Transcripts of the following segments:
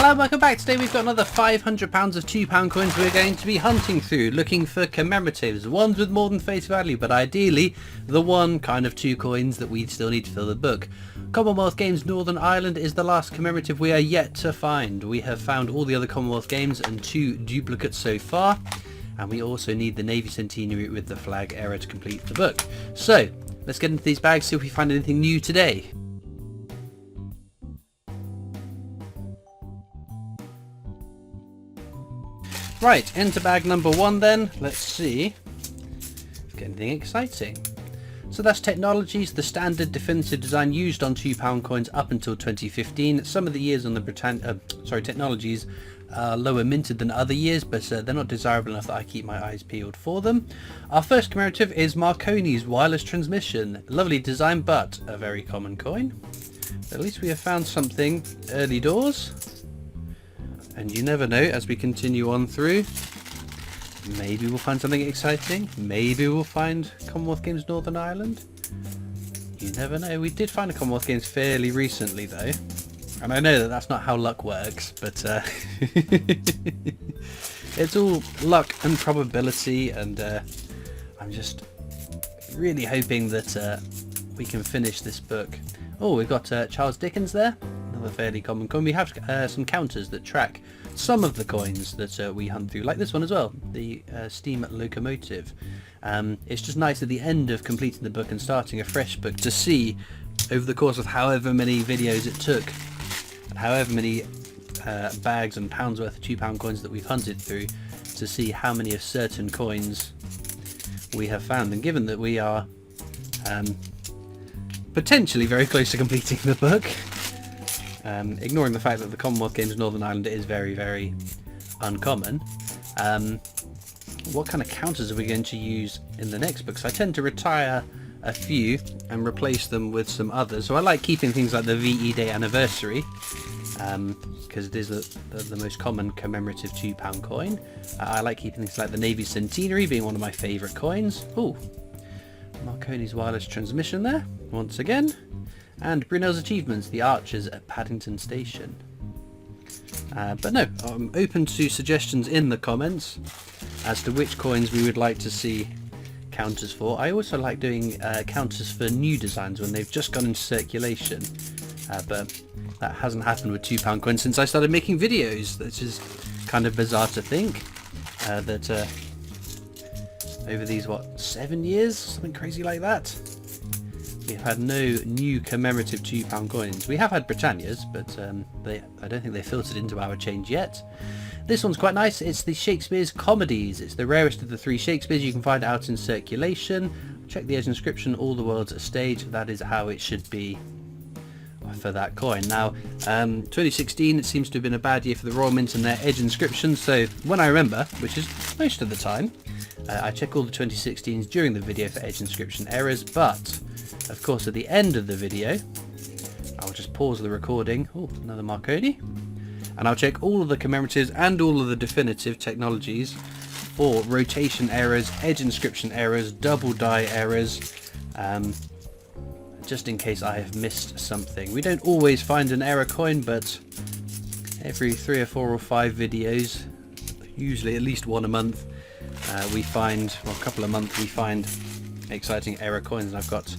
Hello, welcome back. Today we've got another £500 of £2 coins we're going to be hunting through, looking for commemoratives, ones with more than face value, but ideally the one kind of 2 coins that we still need to fill the book. Commonwealth Games Northern Ireland is the last commemorative we are yet to find. We have found all the other Commonwealth Games and 2 duplicates so far, and we also need the Navy Centenary with the flag era to complete the book. So let's get into these bags, see if we find anything new today. Right, into bag number 1 then. Let's see if we get anything exciting. So that's Technologies, the standard definitive design used on £2 coins up until 2015. Some of the years on the Technologies are lower minted than other years, but they're not desirable enough that I keep my eyes peeled for them. Our first commemorative is Marconi's wireless transmission. Lovely design, but a very common coin. But at least we have found something early doors. And you never know, as we continue on through, maybe we'll find something exciting. Maybe we'll find Commonwealth Games Northern Ireland. You never know. We did find a Commonwealth Games fairly recently though. And I know that that's not how luck works, but it's all luck and probability, and I'm just really hoping that we can finish this book. Oh, we've got Charles Dickens there. Another fairly common coin. We have some counters that track some of the coins that we hunt through, like this one as well, the steam locomotive. It's just nice at the end of completing the book and starting a fresh book to see, over the course of however many videos it took, and however many bags and pounds worth of £2 coins that we've hunted through, to see how many of certain coins we have found. And given that we are potentially very close to completing the book, ignoring the fact that the Commonwealth Games Northern Ireland is very, very uncommon, what kind of counters are we going to use in the next book? So I tend to retire a few and replace them with some others. So I like keeping things like the VE Day Anniversary, because it is the most common commemorative £2 coin. I like keeping things like the Navy Centenary, being one of my favourite coins. Ooh, Marconi's wireless transmission there, once again. And Brunel's Achievements, the Archers at Paddington Station. But no, I'm open to suggestions in the comments as to which coins we would like to see counters for. I also like doing counters for new designs when they've just gone into circulation, but that hasn't happened with £2 coins since I started making videos, which is kind of bizarre to think that over these 7 years, something crazy like that, we've had no new commemorative £2 coins. We have had Britannias, but I don't think they filtered into our change yet. This one's quite nice. It's the Shakespeare's Comedies. It's the rarest of the 3 Shakespeares. You can find it out in circulation. Check the edge inscription, all the world's a stage. That is how it should be for that coin. Now, 2016, it seems to have been a bad year for the Royal Mint and their edge inscription, so when I remember, which is most of the time, I check all the 2016s during the video for edge inscription errors, but of course at the end of the video I'll just pause the recording. Oh, another Marconi. And I'll check all of the commemoratives and all of the definitive Technologies for rotation errors, edge inscription errors, double die errors, just in case I have missed something. We don't always find an error coin, but every 3 or 4 or 5 videos, usually at least one a month, we find, well, a couple a month, we find exciting error coins. And I've got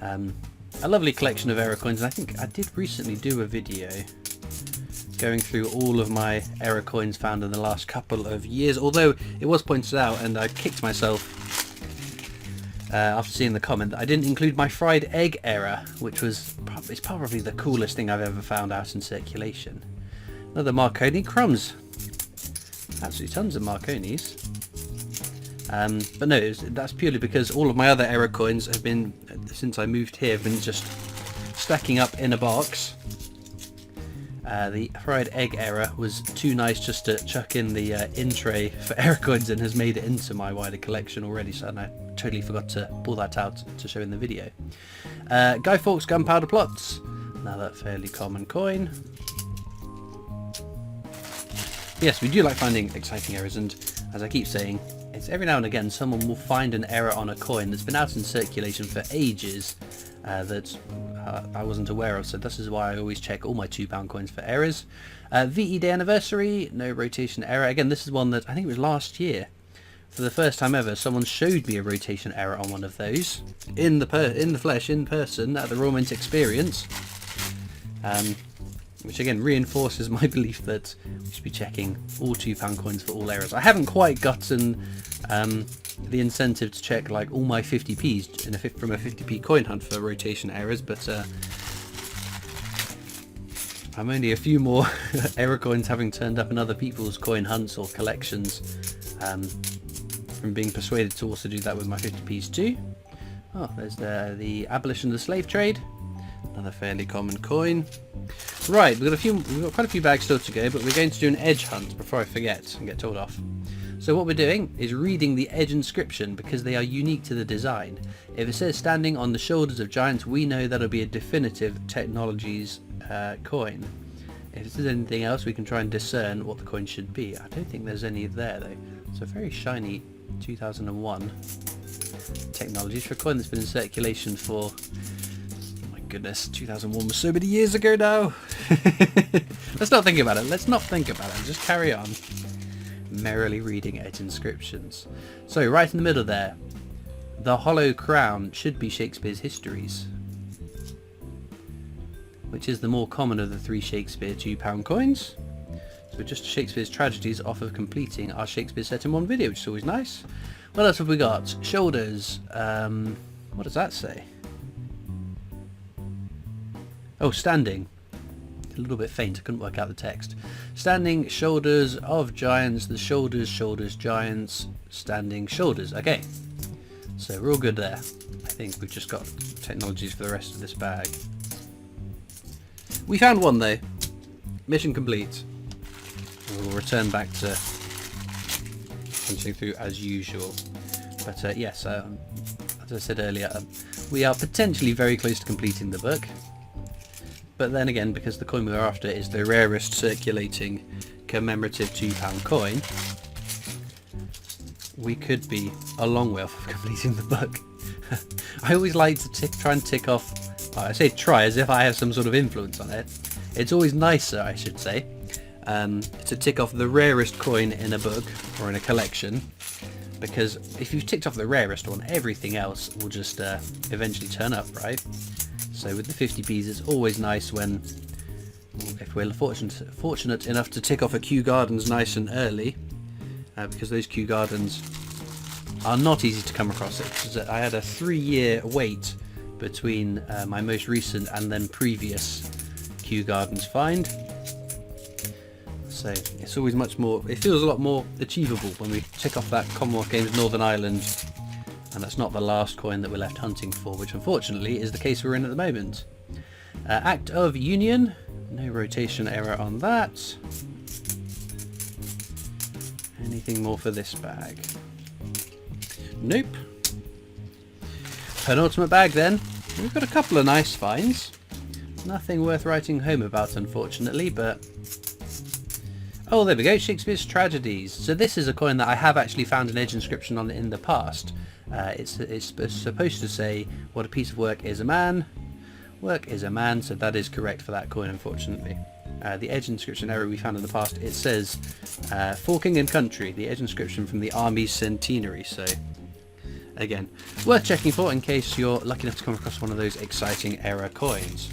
a lovely collection of error coins, and I think I did recently do a video going through all of my error coins found in the last couple of years, although it was pointed out, and I kicked myself after seeing the comment, that I didn't include my fried egg error, which was it's probably the coolest thing I've ever found out in circulation. Another Marconi. Crumbs. Absolutely tons of Marconis. But no, that's purely because all of my other error coins have been, since I moved here, have been just stacking up in a box. The fried egg error was too nice just to chuck in the in tray for error coins, and has made it into my wider collection already, so I totally forgot to pull that out to show in the video. Guy Fawkes Gunpowder Plots, another fairly common coin. Yes, we do like finding exciting errors, and as I keep saying, it's every now and again someone will find an error on a coin that's been out in circulation for ages, that I wasn't aware of, so this is why I always check all my £2 coins for errors. VE Day Anniversary, no rotation error. Again, this is one that I think it was last year. For the first time ever, someone showed me a rotation error on one of those in the flesh, in person, at the Royal Mint Experience, which again reinforces my belief that we should be checking all £2 coins for all errors. I haven't quite gotten the incentive to check like all my 50p's from a 50p coin hunt for rotation errors, but I'm only a few more error coins having turned up in other people's coin hunts or collections from being persuaded to also do that with my 50p's too. Oh, there's the abolition of the slave trade, another fairly common coin. Right, we've got quite a few bags still to go, but we're going to do an edge hunt before I forget and get told off. So what we're doing is reading the edge inscription because they are unique to the design. If it says standing on the shoulders of giants, we know that'll be a definitive technologies coin. If it says anything else, we can try and discern what the coin should be. I don't think there's any there though. It's a very shiny 2001 technologies for a coin that's been in circulation for, oh my goodness, 2001 was so many years ago now. Let's not think about it. Let's not think about it. Just carry on. Merrily reading edge inscriptions. So right in the middle there, the hollow crown should be Shakespeare's Histories, which is the more common of the 3 Shakespeare £2 coins. So just Shakespeare's Tragedies off of completing our Shakespeare set in one video, which is always nice. What else have we got? Shoulders. What does that say? Oh, standing. A little bit faint, I couldn't work out the text. Standing shoulders of giants, the shoulders, giants, standing shoulders. Okay, so we're all good there. I think we've just got technologies for the rest of this bag. We found one though. Mission complete. We'll return back to punching through as usual. But yes, as I said earlier, we are potentially very close to completing the book. But then again, because the coin we're after is the rarest circulating commemorative £2 coin, we could be a long way off of completing the book. I always like to try and tick off, well, I say try as if I have some sort of influence on it. It's always nicer, I should say, to tick off the rarest coin in a book or in a collection, because if you've ticked off the rarest one, everything else will just eventually turn up, right? So with the 50p's, it's always nice when, if we're fortunate enough to tick off a Kew Gardens nice and early, because those Kew Gardens are not easy to come across. I had a 3-year wait between my most recent and then previous Kew Gardens find. So it's always much more, it feels a lot more achievable when we tick off that Commonwealth Games Northern Ireland, and that's not the last coin that we're left hunting for, which unfortunately is the case we're in at the moment. Act of Union, no rotation error on that. Anything more for this bag? Nope. Penultimate bag then. We've got a couple of nice finds. Nothing worth writing home about, unfortunately, but... Oh, there we go, Shakespeare's Tragedies. So this is a coin that I have actually found an edge inscription on in the past. It's supposed to say, what a piece of work is a man. Work is a man, so that is correct for that coin, unfortunately. The edge inscription error we found in the past, it says, for King and Country, the edge inscription from the Army's centenary, so... Again, worth checking for in case you're lucky enough to come across one of those exciting error coins.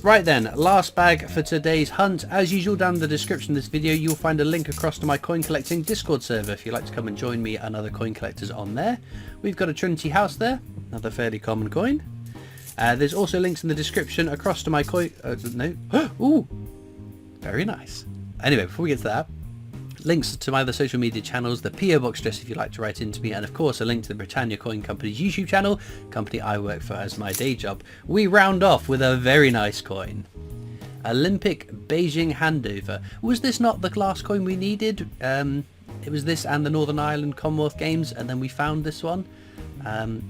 Right then, last bag for today's hunt. As usual, down in the description of this video, you'll find a link across to my coin collecting Discord server if you'd like to come and join me and other coin collectors on there. We've got a Trinity House there, another fairly common coin. There's also links in the description across to my coin... no. Ooh! Very nice. Anyway, before we get to that, links to my other social media channels, the PO Box address if you'd like to write into me, and of course a link to the Britannia Coin Company's YouTube channel, company I work for as my day job. We round off with a very nice coin. Olympic Beijing Handover. Was this not the last coin we needed? It was this and the Northern Ireland Commonwealth Games, and then we found this one.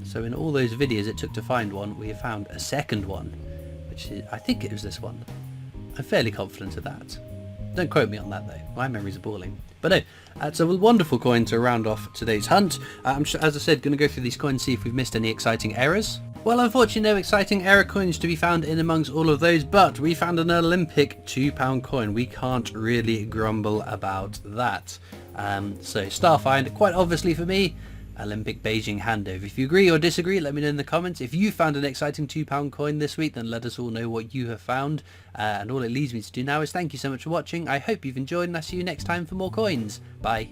So in all those videos it took to find one, we have found a second one, which is, I think it was this one. I'm fairly confident of that. Don't quote me on that though, my memory's appalling. But no, it's a wonderful coin to round off today's hunt. I'm, as I said, going to go through these coins, see if we've missed any exciting errors. Well, unfortunately no exciting error coins to be found in amongst all of those, but we found an Olympic £2 coin. We can't really grumble about that. So star find, quite obviously for me, Olympic Beijing handover. If you agree or disagree, let me know in the comments. If you found an exciting £2 coin this week, then let us all know what you have found. And all it leaves me to do now is thank you so much for watching. I hope you've enjoyed, and I'll see you next time for more coins. Bye.